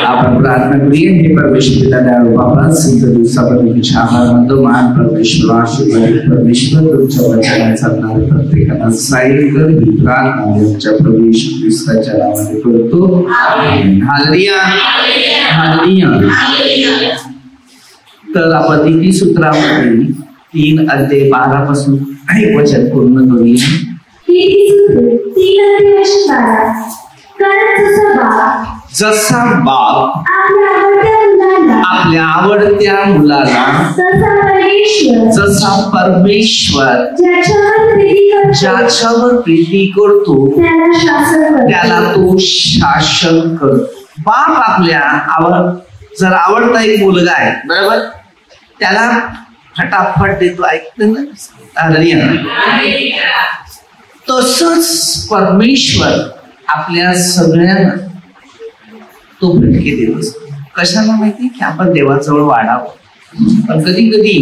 आपण प्रार्थना करूया. हे परमेश्वर पिता दयाळू बाबा, सिद्ध दिवसापर्यंतच्या आभारानंतर महान परमेश्वर आशीर्वादित परमेश्वर तुमच्या वचनात चालणारे प्रत्येकाला साईड कर. ही प्रार्थना आमच्या प्रभू येशू ख्रिस्ताच्या नावाने करतो. Hallelujah hallelujah. तर आपण नीती सूत्रामध्ये 3 अध्याय 12 पासून एक वचन पूर्ण करूया. जसा बाप आपल्या आवडत्या मुलाला, जसा परमेश्वर ज्याच्यावर प्रीती करतो त्याला तो शासन करतो. बाप आपल्या जर आवडता एक मुलगा आहे बरोबर, त्याला फटाफट देतो. ऐकतं ना? तसंच परमेश्वर आपल्या सगळ्यांना तो फटके देत असतो. कशाला माहिती की आपण देवाजवळ वाढावं. पण कधी कधी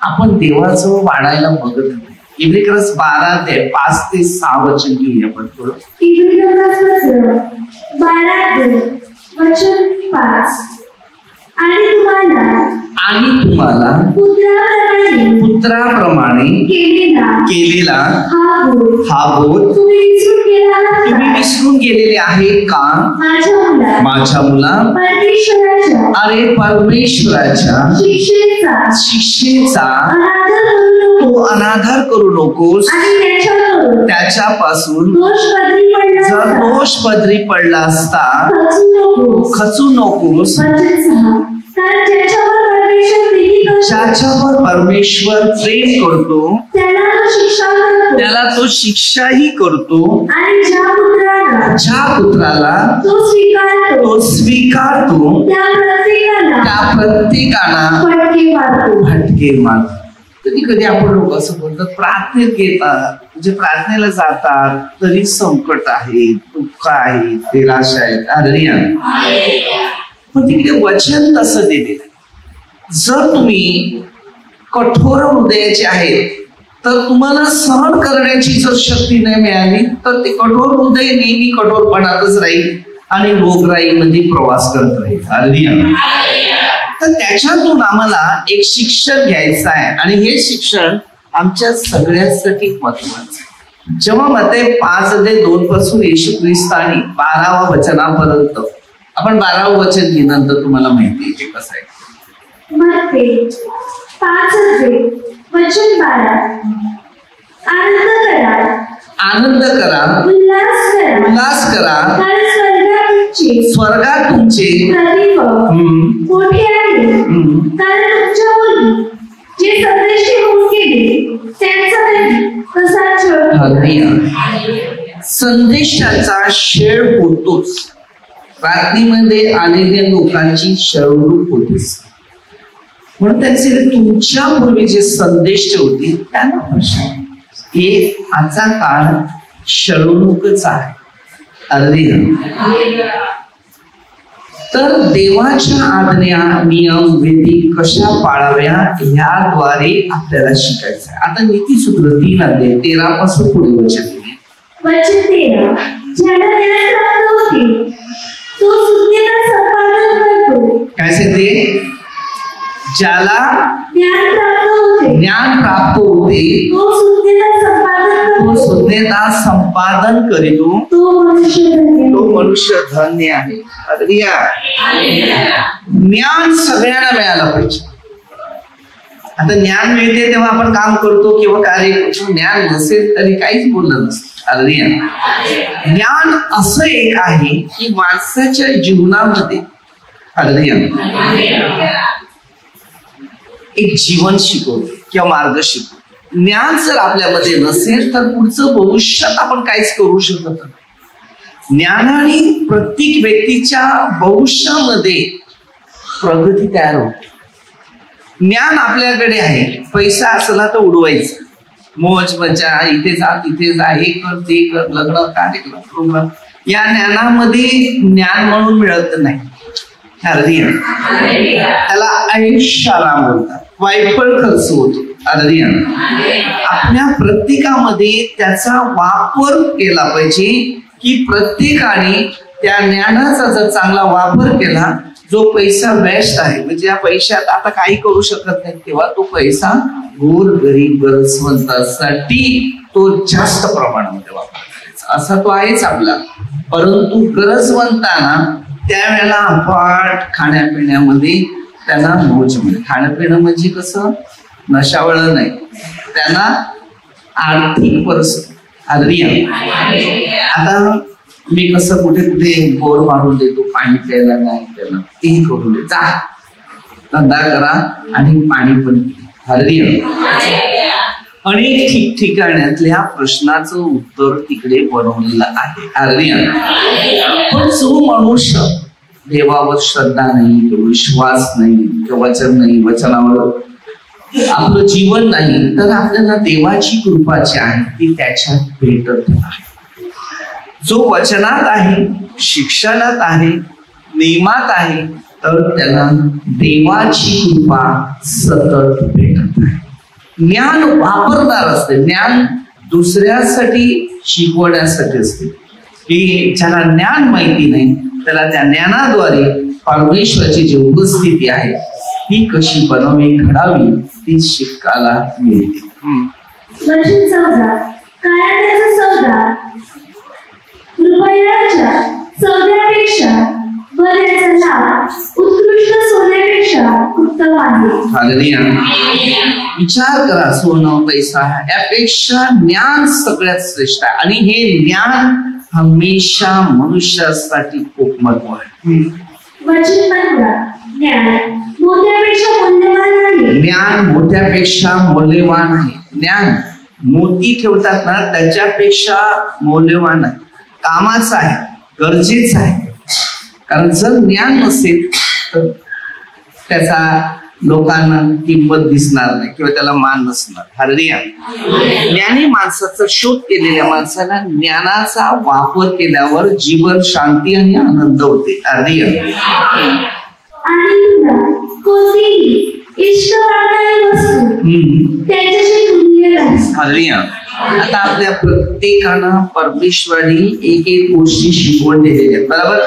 आपण देवाजवळ वाढायला बघत नाही. इब्रिकरस 12 ते 5 ते 6 वचन घेऊया आपण थोडं. आणि तुम्हाला पुत्राप्रमाणे केलेला हा बोध तुम्ही विसरून गेलेले आहे का माझ्या मुला? अरे परमेश्वराच्या शिक्षेचा तो अनादर करू नकोस. त्याच्यापासून जर दोष पदरी पडला असता खचू नकोस. ज्याच्यावर परमेश्वर प्रेम करतो त्याला तो शिक्षाही करतो. ज्या पुत्राला तो स्वीकारतो त्या प्रत्येकाला फटके मारतो. कधी कधी आपण लोक असं बोलतात, प्रार्थनेत घेतात म्हणजे प्रार्थनेला जातात तरी संकट आहे, दुःख आहे, निराशा आहे. अरे पण तिकडे वचन तसं दिलेलं. जर तुम्ही कठोर हृदयाचे आहेत तर तुम्हाला सहन करण्याची जर शक्ती नाही मिळाली तर ते कठोर हृदय नेहमी कठोरपणातच राहील आणि रोगराईमध्ये प्रवास करत राहील. तर त्याच्यातून आम्हाला एक शिक्षण घ्यायचं आहे आणि हे शिक्षण आमच्या सगळ्यांसाठी महत्वाचं. जेव्हा मत्ते 5:2 पासून येशू ख्रिस्तानी 12व्या वचनापर्यंत, आपण 12वं वचन घेण्यानंतर तुम्हाला माहिती आहे ते कसं आहे. मत्ते 5:12 आनंद करा, उल्हास करा, स्वर्गात तुमचे मोठे आहे. कारण तुमच्यावरून जे संदेश होऊन गेले त्यांचा संदेशाचा शेळ होतोच. रात्रीमध्ये आलेल्या लोकांची शरणूक होतीच. म्हणून त्यांचे तुमच्या पूर्वी जे संदेश होते त्यांना हे आजचा काळ शरणूकच आहे. तर देवाच्या आज्ञा, नियम, विधी कशा पाळाव्या याद्वारे आपल्याला शिकायचं आहे. आता नीतीसूत्र 3 अध्याय 13 पासून पुढे वचन 13. ज्याला ज्ञान प्राप्त होते तो सुज्ञता संपादन करतो. काय सांगते? ज्याला ज्ञान प्राप्त होते तो सुज्ञता संपादन करीतो तो मनुष्य धन्य आहे. ज्ञान सगळ्यांना मिळालं पाहिजे. आता ज्ञान मिळते तेव्हा आपण काम करतो किंवा कार्य करतो. ज्ञान नसेल तरी काहीच बोललं नसतं. ज्ञान असं एक आहे की माणसाच्या जीवनामध्ये एक जीवन शिकवतो किंवा मार्ग शिकवतो. ज्ञान जर आपल्यामध्ये नसेल तर पुढचं भविष्यात आपण काहीच करू शकत नाही. ज्ञानाने प्रत्येक व्यक्तीच्या भविष्यामध्ये प्रगती तयार होते. ज्ञान आपल्याकडे आहे, पैसा असला तर उडवायचा, मोज मजा, इथे जा तिथे जा, हे कर ते कर, लग्न कार्यक्रम प्रोग्राम, या ज्ञानामध्ये ज्ञान म्हणून मिळत नाही. त्याला ऐशाराम बोलतात, वायफळ खर्च होतो. आपल्या प्रत्येकामध्ये त्याचा वापर केला पाहिजे. की प्रत्येकाने त्या ज्ञानाचा जर चांगला वापर केला, जो पैसा बेस्ट आहे म्हणजे या पैशात आता काही करू शकत नाही, तेव्हा तो पैसा गोर गरीब गरजवंतासाठी तो जास्त प्रमाणामध्ये वापरायचा असा तो आहेच आपला. परंतु गरजवंतांना त्यावेळेला अफाट खाण्यापिण्यामध्ये त्यांना मौज मिळते. खाणं म्हणजे कसं नशावळं नाही, त्यांना आर्थिक परिस्थिती. आता मी कसं कुठे कुठे बोर मारून देतो, पाणी प्यायला नाही त्याला तेही करून दे, जा धंदा करा आणि पाणी पण अनेक ठिकठिकाण्यातल्या प्रश्नाचं उत्तर तिकडे बनवलेलं आहे. पण जो मनुष्य देवावर श्रद्धा नाही, विश्वास नाही, वचन नाही, वचनावर आपलं जीवन नाही, तर आपल्याला देवाची कृपा जी आहे ती त्याच्यात भेटत आहे. जो वचनात आहे, शिक्षणात आहे, नियमात आहे, तर त्याला देवाची कृपा सतत भेटत आहे. ज्ञान वापरणार असते, ज्ञान दुसऱ्यासाठी शिकवण्यासाठी असते. की ज्याला ज्ञान माहिती नाही त्याला त्या ज्ञानाद्वारे परमेश्वराची जी उपस्थिती आहे ती कशी बनवावी घडावी ती शिकायला मिळते. रुपयाच्या सौद्यापेक्षा बऱ्याच लाभ उत्कृष्ट सोन्यापेक्षा उत्तम आहे. विचार करा, सोनं पैसा यापेक्षा ज्ञान सगळ्यात श्रेष्ठ आहे आणि हे ज्ञान हमेशा मनुष्यासाठी खूप महत्व आहे. ज्ञान मोत्यापेक्षा मौल्यवान आहे. ज्ञान मोती ठेवतात ना त्याच्यापेक्षा मौल्यवान आहे, कामाचं आहे, गरजेचं आहे. कारण जर ज्ञान नसेल तर त्याचा लोकांना किंमत दिसणार नाही किंवा त्याला मान नसणार. ज्ञानी माणसाचा शोध केलेल्या माणसाला ज्ञानाचा वापर केल्यावर जीवन शांती आणि आनंद होते. आता आपल्या प्रत्येकानं परमेश्वराने एक एक गोष्टी शिकवून दिलेल्या आहेत, बरोबर.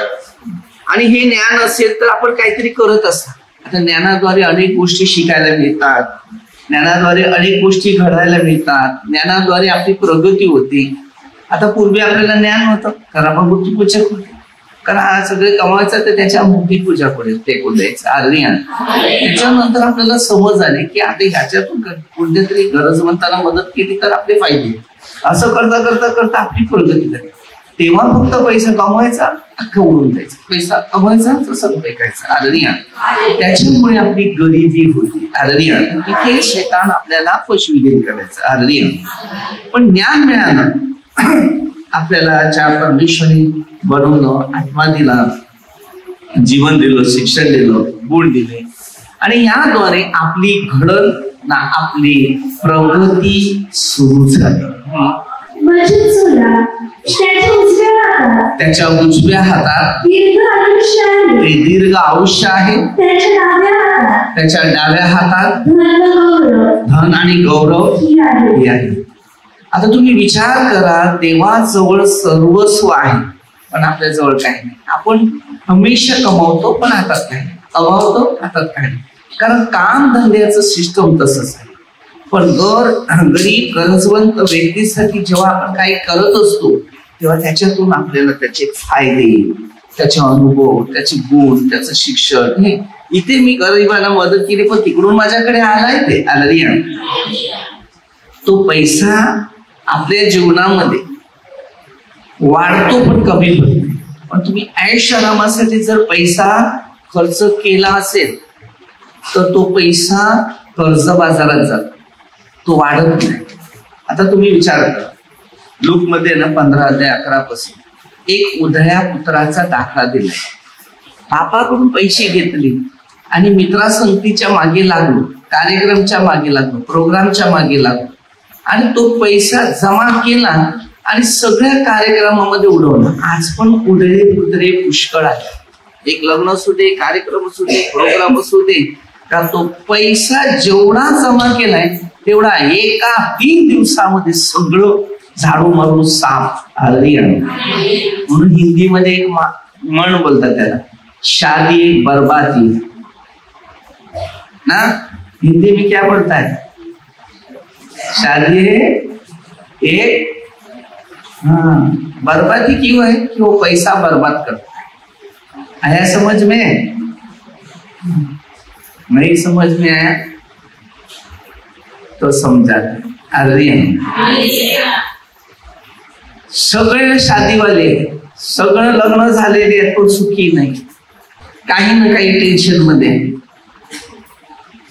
आणि हे ज्ञान असेल तर आपण काहीतरी करत असतात. आता ज्ञानाद्वारे अनेक गोष्टी शिकायला मिळतात, ज्ञानाद्वारे अनेक गोष्टी घडायला मिळतात, ज्ञानाद्वारे आपली प्रगती होते. आता पूर्वी आपल्याला ज्ञान होतं, करा मग मूर्ती पूजा करू, करा सगळे कमावायचं तर त्याच्या मूर्ती पूजा करेल टेकून द्यायचं. त्याच्यानंतर आपल्याला समज आली की आता ह्याच्यातून कोणत्या तरी गरजवंताला मदत केली तर आपले फायदे. असं करता करता करता आपली प्रगती झाली. तेव्हा फक्त पैसा कमवायचा अख्खा उडून द्यायचा, पैसा कमवायचा तसं फेकायचा. त्याच्यामुळे आपली गरिबी होती. इथे शैतान आपल्याला फसविलीन करायचं. पण ज्ञान मिळालं आपल्याला, ज्या परमेश्वराने बनवलं, आत्मा दिला, जीवन दिलं, शिक्षण दिलं, गुण दिले आणि याद्वारे आपली घडण ना आपली प्रगती सुरू झाली. त्याच्या उजव्या हातात दीर्घ आयुष्य आहे, त्याच्या डाव्या हातात धन आणि गौरव हे आहे. आता तुम्ही विचार करा, देवाजवळ सर्वस्व आहे पण आपल्या जवळ काही नाही. आपण हमेशा कमावतो पण हातात काही नाही, कमावतो हातात काही नाही. कारण काम धंद्याचं सिस्टम तसंच आहे. पण गरीब गरजवंत व्यक्तीसाठी जेव्हा आपण काही करत असतो तेव्हा त्याच्यातून आपल्याला त्याचे फायदे, त्याचे अनुभव, त्याचे गुण, त्याचं शिक्षण. हे इथे मी गरीबाला मदत केली पण तिकडून माझ्याकडे आलाय ते तो पैसा आपल्या जीवनामध्ये वाढतो पण कमी होत नाही. पण तुम्ही ऐश आरामासाठी जर पैसा खर्च केला असेल तर तो पैसा कर्ज बाजारात जातो, तो वाढत नाही. आता तुम्ही विचार करा, लूक मध्ये ना 15-11 एक उधळ्या पुत्राचा दाखला दिलाय. बापाकडून पैसे घेतले आणि मित्रासंगतीच्या मागे लागलो, कार्यक्रमच्या मागे लागलो, प्रोग्रामच्या मागे लागलो आणि तो पैसा जमा केला आणि सगळ्या कार्यक्रमामध्ये उडवला. आज पण उधळे पुतळे पुष्कळ आहे. एक लग्न असू दे, कार्यक्रम असू दे, प्रोग्राम असू दे, का तो पैसा जेवढा जमा केलाय तेवढा एका 3 दिवसामध्ये सगळं झाडू मारून साफ. म्हणून हिंदीमध्ये एक म्हण बोलतात त्याला, शादी एक बर्बादी ना. हिंदी में क्या बोलता है, शादी एक बर्बादी क्यों है कि वो पैसा बर्बाद करता है। आया समझ में? नहीं समझ में आया तो समझा सगळे शादीवाले, सगळं लग्न झालेले आहेत पण सुखी नाही, काही ना काही टेन्शन मध्ये,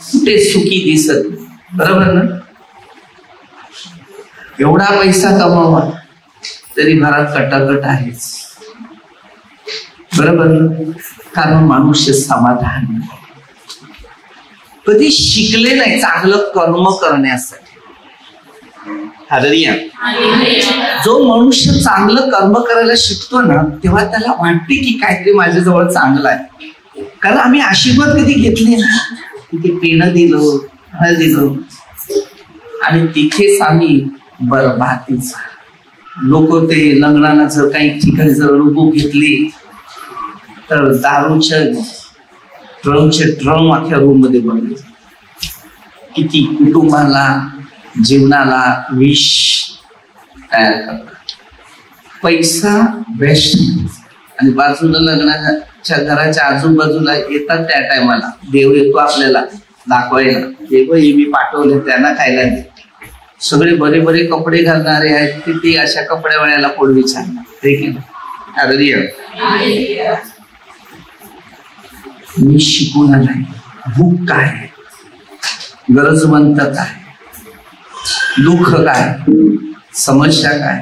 कुठे सुखी दिसत. बरोबर ना? एवढा पैसा कमावा तरी घरात कटाकट आहेच. बरोबर ना? कारण मनुष्य समाधान कधी शिकले नाही चांगलं कर्म करण्यासाठी. जो मनुष्य चांगलं कर्म करायला शिकतो ना तेव्हा त्याला वाटते की काहीतरी माझ्याजवळ चांगलं आहे. कारण आम्ही आशीर्वाद कधी घेतले ना, तिथे पेनं दिलं आणि तिथेच आम्ही बरबातीच. लोक ते लग्नाला जर काही ठिकाणी जर रूप घेतली तर दारूच्या ड्रमचे ड्रम अख्ख्या रूम मध्ये बनले. किती कुटुंबाला जीवनाला विष तयार करतात. पैसा बेस्ट. आणि बाजूला लग्नाच्या घराच्या आजूबाजूला येतात त्या टायमाला देव येतो आपल्याला दाखवायला, देव हे मी पाठवले त्यांना खायला दे. सगळे बरे बरे कपडे घालणारे आहेत ते अशा कपड्या वळ्याला कोण विचारणार. मी शिकून आलाय, भूक काय, गरजवंत काय, दुःख काय, समस्या काय,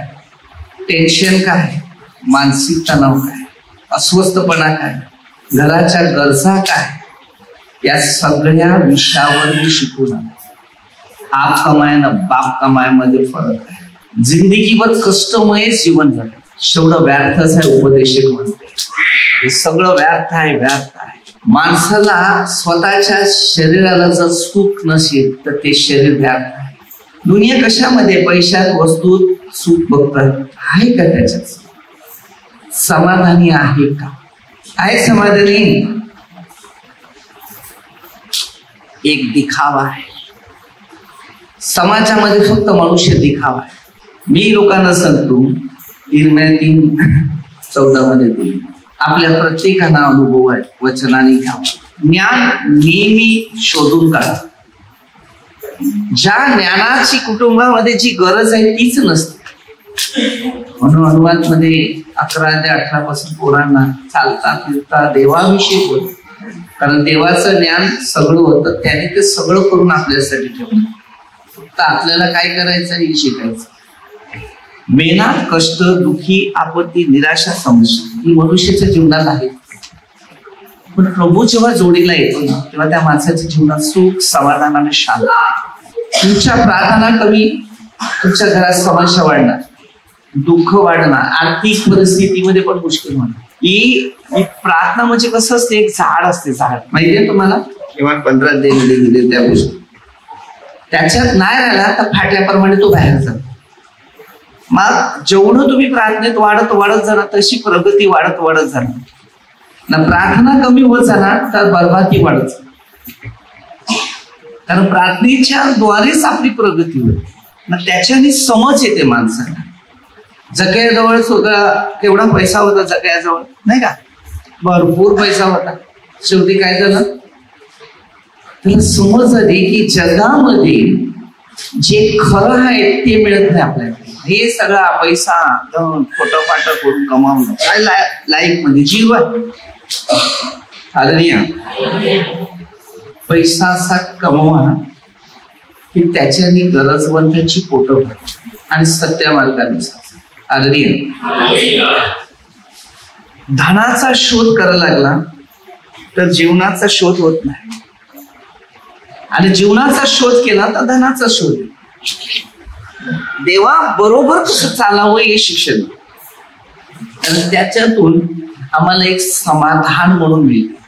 टेन्शन काय, मानसिक तणाव काय, अस्वस्थपणा काय, घराच्या गरजा काय, या सगळ्या विषयावर मी शिकून आलो. आप कमाय ना बाप कमाय मध्ये फरक आहे. जिंदगीवर कष्टमय जीवन झालं, शेवढं व्यर्थच आहे. उपदेशक म्हणते हे सगळं व्यर्थ आहे, व्यर्थ आहे. माणसाला स्वतःच्या शरीराला जर सुख नसेल तर ते शरीर व्यर्थ आहे. दुनिया कशामध्ये, पैशात, वस्तूत सुख बघतात. आहे का त्याच्यात समाधानी आहे का? आहे समाधानी? एक दिखावा आहे. समाजामध्ये फक्त मनुष्य दिखावा आहे. मी लोकांना सांगतो 3:14 मध्ये आपल्या प्रत्येकाला अनुभव आहे, वचनाने घ्यावा. ज्ञान नेहमी शोधून काढा. ज्या ज्ञानाची कुटुंबामध्ये जी गरज आहे तीच नसते. म्हणून अनुवाद मध्ये 11 ते 18 पासून पोरांना चालता फिरता देवाविषयी बोल. कारण देवाचं ज्ञान सगळं होतं, त्याने ते सगळं करून आपल्यासाठी ठेवलं. फक्त आपल्याला काय करायचं हे शिकायचं. मेहनत, कष्ट, दुःखी, आपत्ती, निराशा, समस्या ही मनुष्याच्या जीवनात आहे. पण प्रभू जेव्हा जोडीला येतो ना तेव्हा त्या माणसाच्या जीवनात सुख, समाधान आणि शांती. तुमच्या प्रार्थना कमी, तुमच्या घरात समस्या वाढणार, दुःख वाढणार, आर्थिक परिस्थितीमध्ये पण मुश्किल होणार. ही प्रार्थना म्हणजे कसं असते, एक झाड असते. झाड माहितीये तुम्हाला, किंवा 15 दिले त्या गोष्टी त्याच्यात नाही राहिला तर फाटल्याप्रमाणे तो बाहेर जातो. मग जेवढं तुम्ही प्रार्थनेत वाढत वाढत जाणार तशी प्रगती वाढत वाढत जाणार ना. प्रार्थना कमी होत जाणार तर बरबादी वाढत जाणार. कारण प्रार्थनेच्या द्वारेच आपली प्रगती होते ना. त्याच्याने समज येते माणसाला. जग्याजवळ सुद्धा केवढा पैसा होता जग्याजवळ, नाही का? भरपूर पैसा होता. शेवटी काय झालं, त्याला समज आली की जगामध्ये जे खरं आहे ते मिळत नाही आपल्याला. हे सगळा पैसा फोटोफाट करून कमावणं काय लाईफ मध्ये जीव आहे. पैसा असा कमवा की त्याच्याने गरजवंताची पोट आणि सत्य मार्गाने. धनाचा शोध करायला लागला तर जीवनाचा शोध होत नाही, आणि जीवनाचा शोध केला तर धनाचा शोध. देवा बरोबर कसं चालावं हे शिक्षण. आणि त्याच्यातून आम्हाला एक समाधान म्हणून मिळते.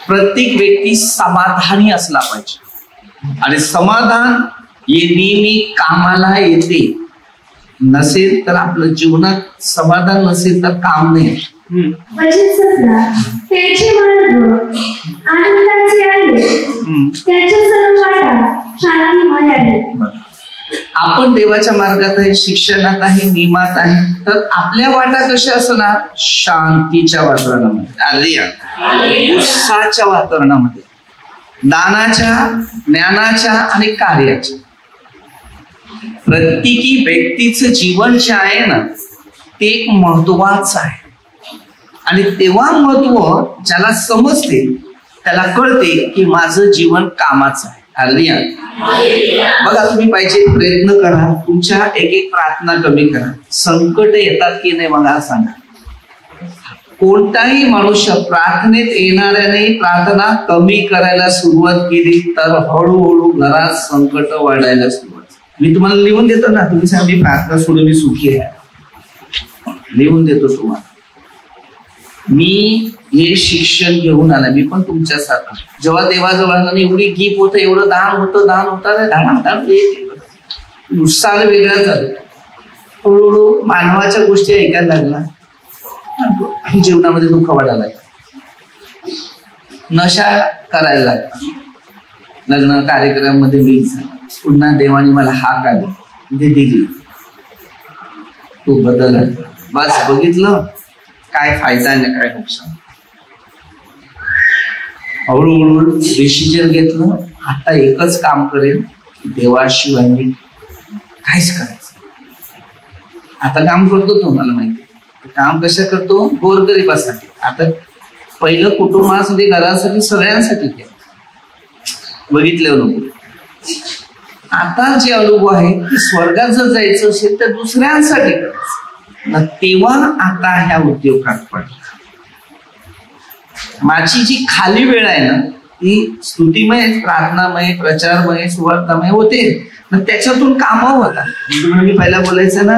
प्रत्येक व्यक्ती समाधानी असला पाहिजे, आणि समाधान हे नेहमी कामाला येते. नसेल तर आपलं जीवनात समाधान नसेल तर काम नाही. वचन 17 त्याचे मार्ग आनंदाचे आहे, त्याच्या सर्व वाटा शांतिमय आहेत. आपण देवाच्या मार्गात आहे, शिक्षणात आहे, नियमात आहे, तर आपल्या वाटा कशा असणार? शांतीच्या वातावरणामध्ये, उत्साहाच्या वातावरणामध्ये, दानाच्या, ज्ञानाच्या आणि कार्याच्या. प्रत्येकी व्यक्तीचं जीवन जे आहे ना ते एक महत्वाचं आहे. आणि तेव्हा महत्व ज्याला समजते त्याला कळते की माझं जीवन कामाचं आहे. बघा, तुम्ही पाहिजे प्रयत्न करा, तुमच्या एक एक प्रार्थना कमी करा. संकट येतात की नाही मला सांगा. कोणताही मनुष्य प्रार्थनेत येणाऱ्याने प्रार्थना कमी करायला सुरुवात केली तर हळूहळू घरात संकट वाढायला सुरुवात. मी तुम्हाला लिहून देतो ना, तुम्ही सांगा मी प्रार्थना सोडून मी सुखी आहे, लिहून देतो तुम्हाला. मी हे शिक्षण घेऊन आला, मी पण तुमच्यासारखं. जेव्हा देवाजवळ एवढी गीप होतं, एवढं दान होतं, उत्साह वेगळा झालं. हळूहळू मानवाच्या गोष्टी ऐकायला लागला, जीवनामध्ये दुःख वाढायला लागला, नशा करायला लागला, लग्न कार्यक्रमामध्ये मी पुन्हा देवाने मला हाक आली दिली, तू बदल. बस बघितलं काय फायदा नाही काय नुकसान. हळूहळू डिसिजन घेतलं, आता एकच काम करेल, देवाशिवाय मी काहीच करायचं. आता काम करतो, तुम्हाला माहिती काम कसं करतो, गोरगरिबासाठी. आता पहिलं कुटुंबासाठी, घरासाठी, सगळ्यांसाठी केलं, बघितलं नको. आता जे अनुभव आहे की स्वर्गात जर जायचं असेल तर दुसऱ्यांसाठी करायचं. तेव्हा आता ह्या उद्योगात पडला. माझी जी खाली वेळ आहे ना ती स्तुतिमय, प्रार्थनामय, प्रचारमय, सुवार्थमय होते. त्याच्यातून कामावं होता. मी पहिला बोलायचं ना,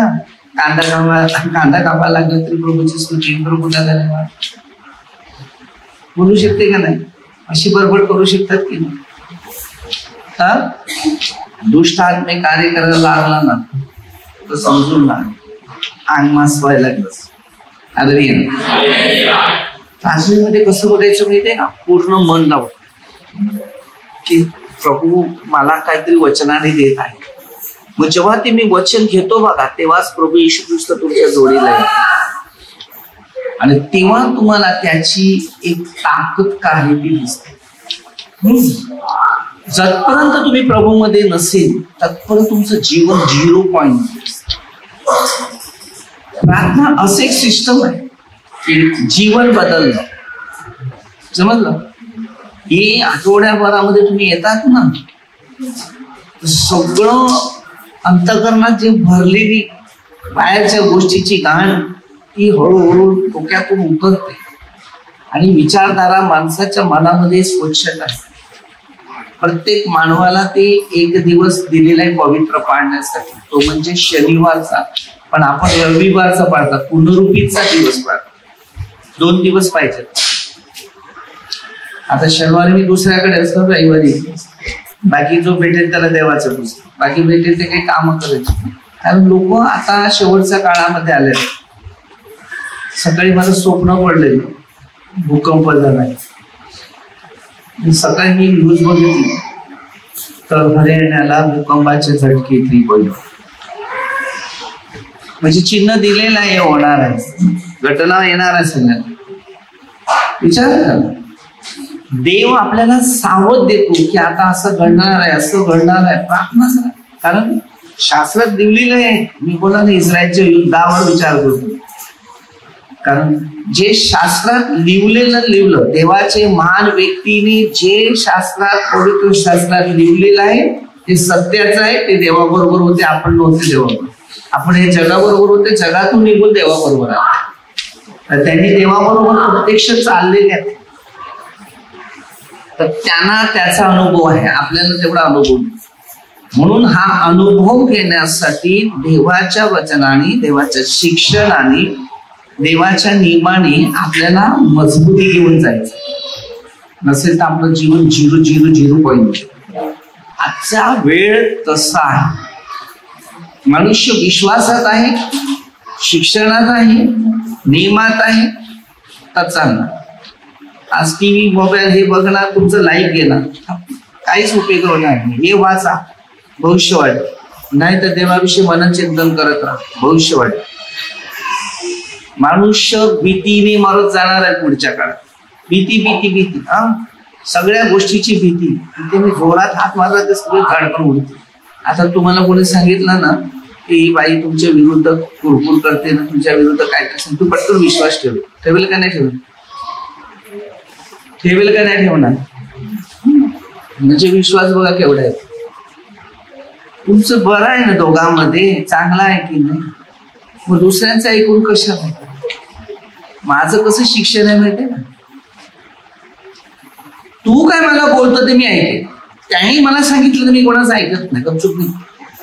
कांदा कापायला लागला तरी प्रभूची स्तुती, प्रभूला धन्यवाद बोलू शकते का नाही? अशी बडबड करू शकतात की नाही? दुष्ट आत्मे कार्य करायला लागला ना तर समजून ना अंगमास व्हायला लागलं. मध्ये कसं बघायचं माहितीये का? पूर्ण मन लावून की प्रभू मला काहीतरी वचनाने देत आहे. मग जेव्हा ते मी वचन घेतो बघा, तेव्हाच प्रभू येशू ख्रिस्त तुमच्या जोडीला येतो. आणि तेव्हा तुम्हाला त्याची एक ताकद काय ती दिसते. जतपर्यंत तुम्ही प्रभू मध्ये नसेल तत्पर्यंत तुमचं जीवन 0 पॉइंट. प्रार्थना असं एक सिस्टम आहे की जीवन बदलणं. समजलं? हे आठवड्याभरामध्ये तुम्ही येतात ना, सगळं अंतःकरणात जे भरलेली बाहेरच्या गोष्टीची घाण ती हळूहळू डोक्यातून उतरते आणि विचारधारा माणसाच्या मनामध्ये स्वच्छता आहे. प्रत्येक मानवाला ते एक दिवस दिलेला आहे पवित्र पाळण्यासाठी, तो म्हणजे शनिवारचा. पण आपण रविवारचा पाळतात, पुनरुत्थानाचा दिवस पाळतात. 2 दिवस पाहिजे. आता शनिवारी मी दुसऱ्याकडे असतो, रविवारी बाकी जो भेटेल त्याला देवाचं पुस्तक, बाकी भेटेल ते काही काम करायचे. कारण लोक आता शेवटच्या काळामध्ये आले. सकाळी माझं स्वप्न पडलेलं, भूकंप झाला. सकाळी मी न्यूज बघितली तर हरियाणाला भूकंपाचे झटके 3. म्हणजे चिन्ह दिलेलं आहे, होणार आहे, घटना येणार आहे. सगळ्यांना विचार करा. देव आपल्याला सावध देतो की आता असं घडणार आहे, असं घडणार आहे. प्रार्थना करा, कारण शास्त्रात लिहिलेलं आहे. मी बोला ना, इस्रायलच्या युद्धावर विचार करतो. कारण जे शास्त्रात लिहिलं देवाचे महान व्यक्तीने जे शास्त्रात, पवित्र शास्त्रात लिहिलेलं आहे ते सत्याचं आहे. ते देवाबरोबर होते, आपण नव्हते देवाबरोबर. आपण हे जगाबरोबर होते, जगातून निघून देवाबरोबर आले. त्यांनी देवाबरोबर प्रत्यक्ष चाललेले आहेत, तर त्यांना त्याचा अनुभव आहे, आपल्याला तेवढा अनुभव. म्हणून हा अनुभव घेण्यासाठी देवाच्या वचनाने, देवाच्या शिक्षणाने, देवाच्या नियमाने आपल्याला मजबूती घेऊन जायचं. नसेल तर आपलं जीवन 0 पॉइंट. आजचा वेळ तसा आहे मनुष्य विश्वासात आहे, शिक्षणात आहे, नियमात आहे तर चालणार. आज टीव्ही मोबाईल हे बघणार, तुमचं लाईफ गेला, काहीच उपयोग होणार नाही. हे वाचा, भविष्य वाढ, नाही तर देवाविषयी मनचिंतन करत राहा, भविष्य वाढ. मनुष्य भीतीने मरत जाणार आहे पुढच्या काळात. भीती भीती भीती, सगळ्या गोष्टीची भीती. ते मी जोरात हात मारला तर सगळे काढून उडते. आता तुम्हाला कोणी सांगितलं ना की ही बाई तुमच्या विरुद्ध कुरकुर करते ना, तुमच्या विरुद्ध काय करते, तू पटकन विश्वास ठेवेल का नाही ठेवेल? ठेवेल का नाही ठेवणार? म्हणजे विश्वास बघा केवढा आहे. तुमचं बरं आहे ना, दोघांमध्ये चांगला आहे की नाही, मग दुसऱ्यांचं ऐकून कशाला? माझं कसं शिक्षण आहे माहितीये ना, तू काय मला बोलतो ते मी ऐके, त्याही मला सांगितलं तर मी कोणाचं ऐकत नाही, गपचूप नाही.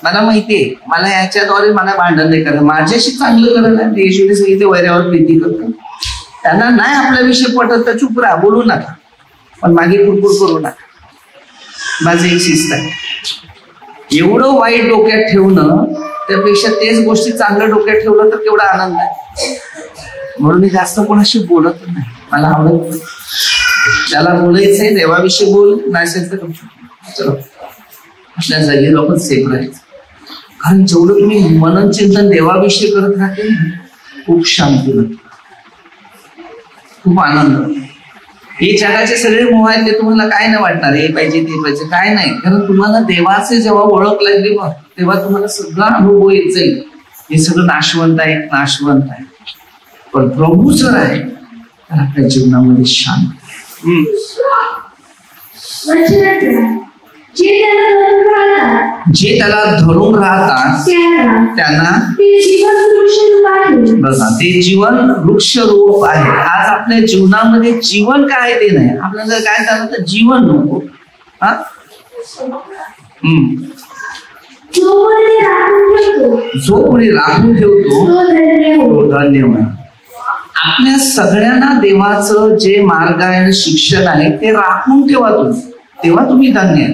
मला माहितीये मला याच्याद्वारे मला भांडण नाही करत, माझ्याशी चांगलं करत आहे. येशूने सांगितले वैरावर प्रीती करतो. त्यांना नाही आपल्याविषयी पटत तर चुप राहा, बोलू नका, पण मागे कुरकुर करू नका. माझं एक शिस्त आहे, एवढं वाईट डोक्यात ठेवणं त्यापेक्षा तेच गोष्टी चांगल्या डोक्यात ठेवलं तर केवढा आनंद आहे. म्हणून मी जास्त कोणाशी बोलत नाही, मला आवडत नाही. त्याला बोलायचंय देवाविषयी बोल, नाही तर चलो आपल्या जागी लोक सेफ राहायचं. कारण जेवढं तुम्ही मनन चिंतन देवाविषयी करत राहते खूप शांती होते, खूप आनंद. हे जगाचे सगळे मोह आहेत ते तुम्हाला काय नाही वाटणार, हे पाहिजे ते पाहिजे काय नाही. कारण तुम्हाला देवाचे जेव्हा ओळख लागली बघ तेव्हा तुम्हाला सगळा अनुभव येत जाईल. हे सगळं नाशवंत आहे, नाशवंत आहे, पण प्रभू जर आहे तर आपल्या जीवनामध्ये शांत. जे त्याला धरून राहतात त्यांना बघा ते जीवन वृक्ष रूप आहे. आज आपल्या जीवनामध्ये जीवन काय ते नाही, आपल्याला काय झालं तर जीवन नको. जो कोणी राखून ठेवतो तो धन्यवाद. आपल्या सगळ्यांना देवाचं जे मार्ग आहे, शिक्षण आहे ते राखून ठेवा तुम्ही, तेव्हा तुम्ही धन्य आहे.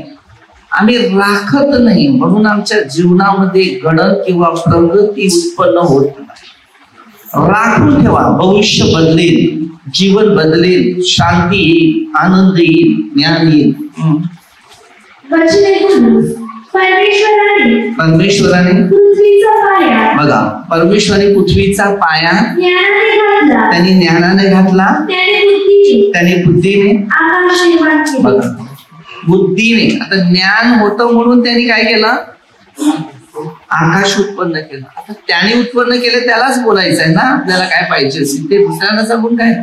आम्ही राखत नाही म्हणून आमच्या जीवनामध्ये घडण किंवा प्रगती उत्पन्न होत नाही. राखून ठेवा, भविष्य बदलेल, जीवन बदलेल, शांती येईल, आनंद येईल, ज्ञान येईल. परमेश्वराने बघा, परमेश्वराने पृथ्वीचा पाया त्यांनी ज्ञानाने घातला, त्याने बुद्धीने बघा बुद्धीने. आता ज्ञान होतं म्हणून त्यांनी काय केलं, आकाश उत्पन्न केलं. आता त्याने उत्पन्न केलं त्यालाच बोलायचं आहे ना आपल्याला काय पाहिजे असेल ते, दुसऱ्याला सांगून काय.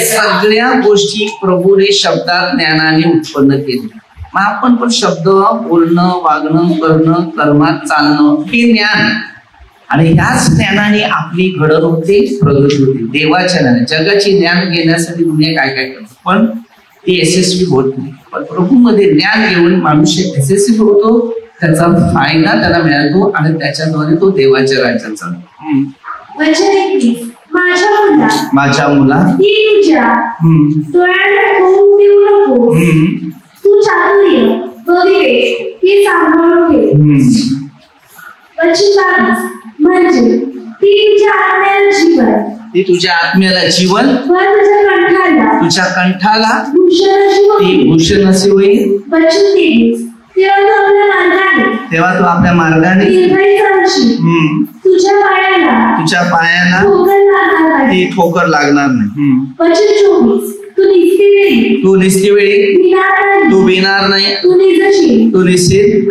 सगळ्या गोष्टी प्रभूने शब्दात ज्ञानाने उत्पन्न केल्या. मग आपण पण शब्द बोलणं, वागणं, करणं, कर्मात चालणं हे ज्ञान, आणि ह्याच ज्ञानाने आपली घडण होते, प्रगती होते. देवाच्या ज्ञान, जगाची ज्ञान घेण्यासाठी दुनिया काय काय करते पण ती यशस्वी होत नाही. पण प्रभूमध्ये ज्ञान घेऊन माणूस यशस्वी होतो, त्याचा फायदा त्याला मिळतो आणि त्याच्याद्वारे तो देवाच्या राज्यात चालतो. माझ्या मुला तू चातुर्य विवेक हे सांभाळून घे. म्हणजे ती तुझ्या आत्म्याला जीवन, तुझ्या कंठाला ती भूषण असे होईल. तेव्हा तू आपल्या मार्गाने तुझ्या पायाला ती ठोकर लागणार नाही. तू निसती वेळी तू भिणार नाही, तू निश्चित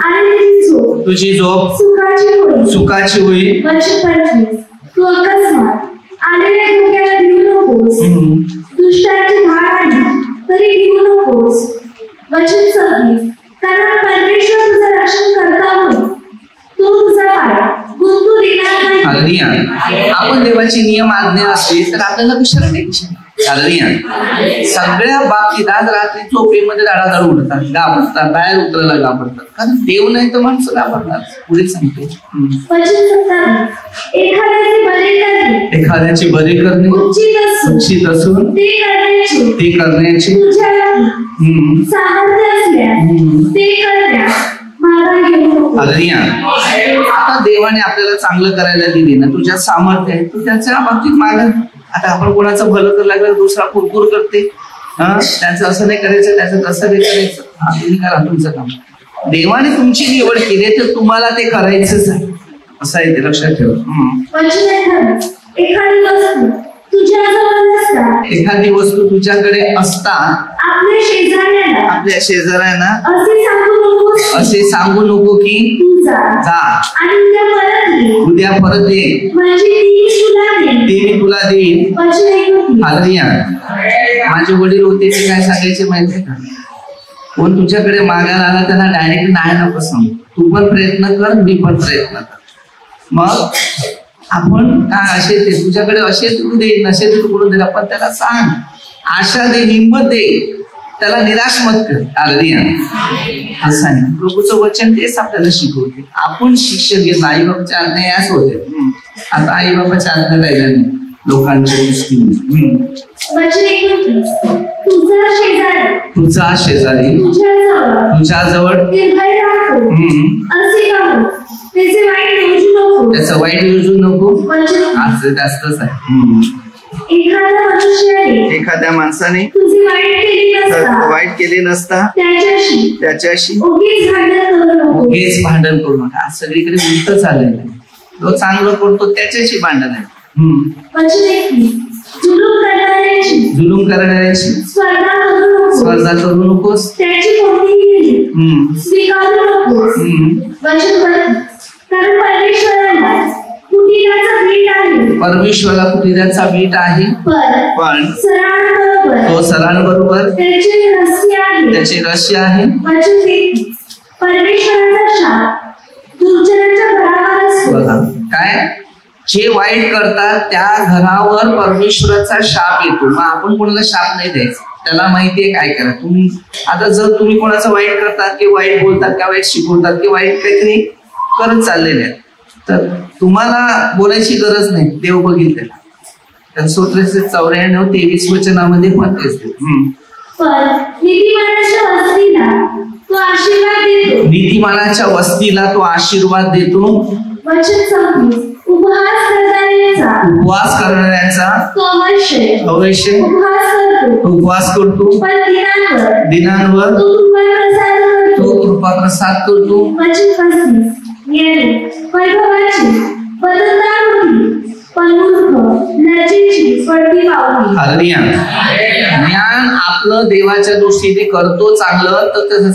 तुझी झोप सुखाची होईल. तू अकस्मात आलेल्या धोक्याला भिवू नकोस, दुष्टाची धाड आली तरी भिवू नकोस. वचन 26, कारण परमेश्वर तुझं रक्षण करता होईल, तो तुझा पाय गुंतू देणार नाही. आपण देवाची नियम आज्ञा असते तर आपल्याला कशाला टेन्शन. सगळ्या बाबतीत आज रात्री झोपेमध्ये धडाधड उडतात, घाबरतात, बाहेर उतरायला घाबरतात, कारण देव नाही तर माणसं घाबरणार. पुढे सांगते, एखाद्याचे बरे करणे उचित असून ते करण्याचे आता देवाने आपल्याला चांगलं करायला दिले ना, तुझ्यात सामर्थ्य आहे, तू त्याच्या बाबतीत माग. आता आपण कोणाचं भलं कर लागलं, दुसरा कुरकुर करते, त्याचं असं नाही करायचं, त्याचं तसं नाही करायचं. तुम्ही करा तुमचं काम. देवाने तुमची निवड केली तर तुम्हाला ते करायचंच आहे, असं आहे ते लक्षात ठेवा. एखादी वस्तू तुझ्याकडे असता आपल्या शेजाऱ्यांना असे सांगू नको की जा उद्या परत ये, ते मी तुला देईन. माझे वडील होते ते काय सांगायचे माहितीये का, कोण तुझ्याकडे मागायला आला त्यांना डायरेक्ट नाही नको सांगू, तू पण प्रयत्न कर, मी पण प्रयत्न कर. मग आपण काय असे ते तुझ्याकडे असे तू दे, नसे तू करून दिला, पण त्याला सांग, आशा दे, हिंमत दे, त्याला निराश मत कर. असं आहे प्रभूचं वचन, तेच आपल्याला शिकवते. आपण शिक्षण घेतलं, आई बाबाच्या आज्ञा याच होते. आता आई बाबाच्या आज्ञा राहिल्या नाही लोकांच्या दृष्टीने. तुझा शेजारी तुझ्याजवळ त्याचं वाईट योजू नको, असं जास्तच आहे. एखाद्या माणसाने वाईट केले नसता त्याच्याशी उगीच भांडण करू नका. सगळीकडे उलट चाललेलं आहे, तो चांगलं करतो त्याच्याशी भांडण आहे. जुलूम करणाऱ्याची स्पर्धा करू नकोस, परमेश्वराला कुटीराचा बीट आहे, पण तो सरांबरोबर त्याचे रहस्य आहे. काय जे वाईट करतात त्या घरावर परमेश्वराचा शाप येतो. मग आपण कोणाला शाप नाही द्यायचा, त्याला माहितीये काय करा. तुम्ही आता जर तुम्ही कोणाचं वाईट करतात की वाईट बोलतात किंवा वाईट शिकवतात की वाईट काहीतरी करत चाललेले आहेत, तर तुम्हाला बोलायची गरज नाही, देव बघितलेला. तर 94:23 वचनामध्ये पण तेच नीतिमानाच्या वस्तीला तो आशीर्वाद देतो. उपवास करणाऱ्यांचा अवश्य उपवास करतो, दिनांवर तो कृपा प्रसाद करतो. ज्ञान आपलं देवाच्या दृष्टीने करतो चांगलं, तर त्याचं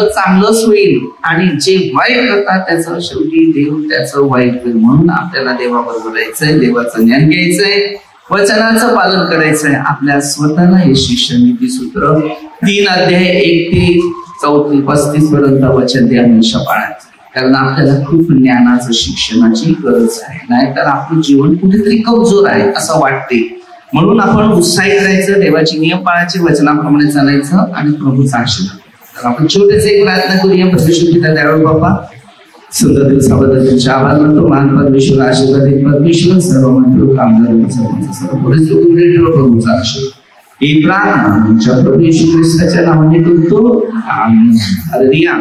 चांगलंच होईल, आणि जे वाईट करतात त्याचं शेवटी देव त्याचं वाईट होईल. म्हणून आपल्याला देवाबरोबर राहायचंय, देवाचं ज्ञान घ्यायचंय, वचनाचं पालन करायचंय. आपल्या स्वतःला हे शिक्षण नीती सूत्र 3 अध्याय 1 ते 35 पर्यंत वचन ते हमेशा पाळायचं, कारण आपल्याला खूप ज्ञानाचं शिक्षणाची गरज आहे. नाहीतर आपलं जीवन कुठेतरी कमजोर आहे असं वाटते. म्हणून आपण उत्साही करायचं, देवाची नियम पाळायचे, वचनाप्रमाणे चालायचं आणि प्रभूचा आशीर्वाद. तर आपण छोटेसे एक प्रार्थना करूया. परमेश्वर पिता दयाळू बाबा, सुंदर दिवसाबद्दल तुमचे आभार मानतो. महान परमेश्वर, आशीर्वादित परमेश्वर, सर्व मंत्र कामगार सर्व परिस्थिती प्रभूचा आशीर्वाद ही प्रार्थना प्रभू येशू ख्रिस्ताच्या नावाने करतो. आमेन. हालेलुया.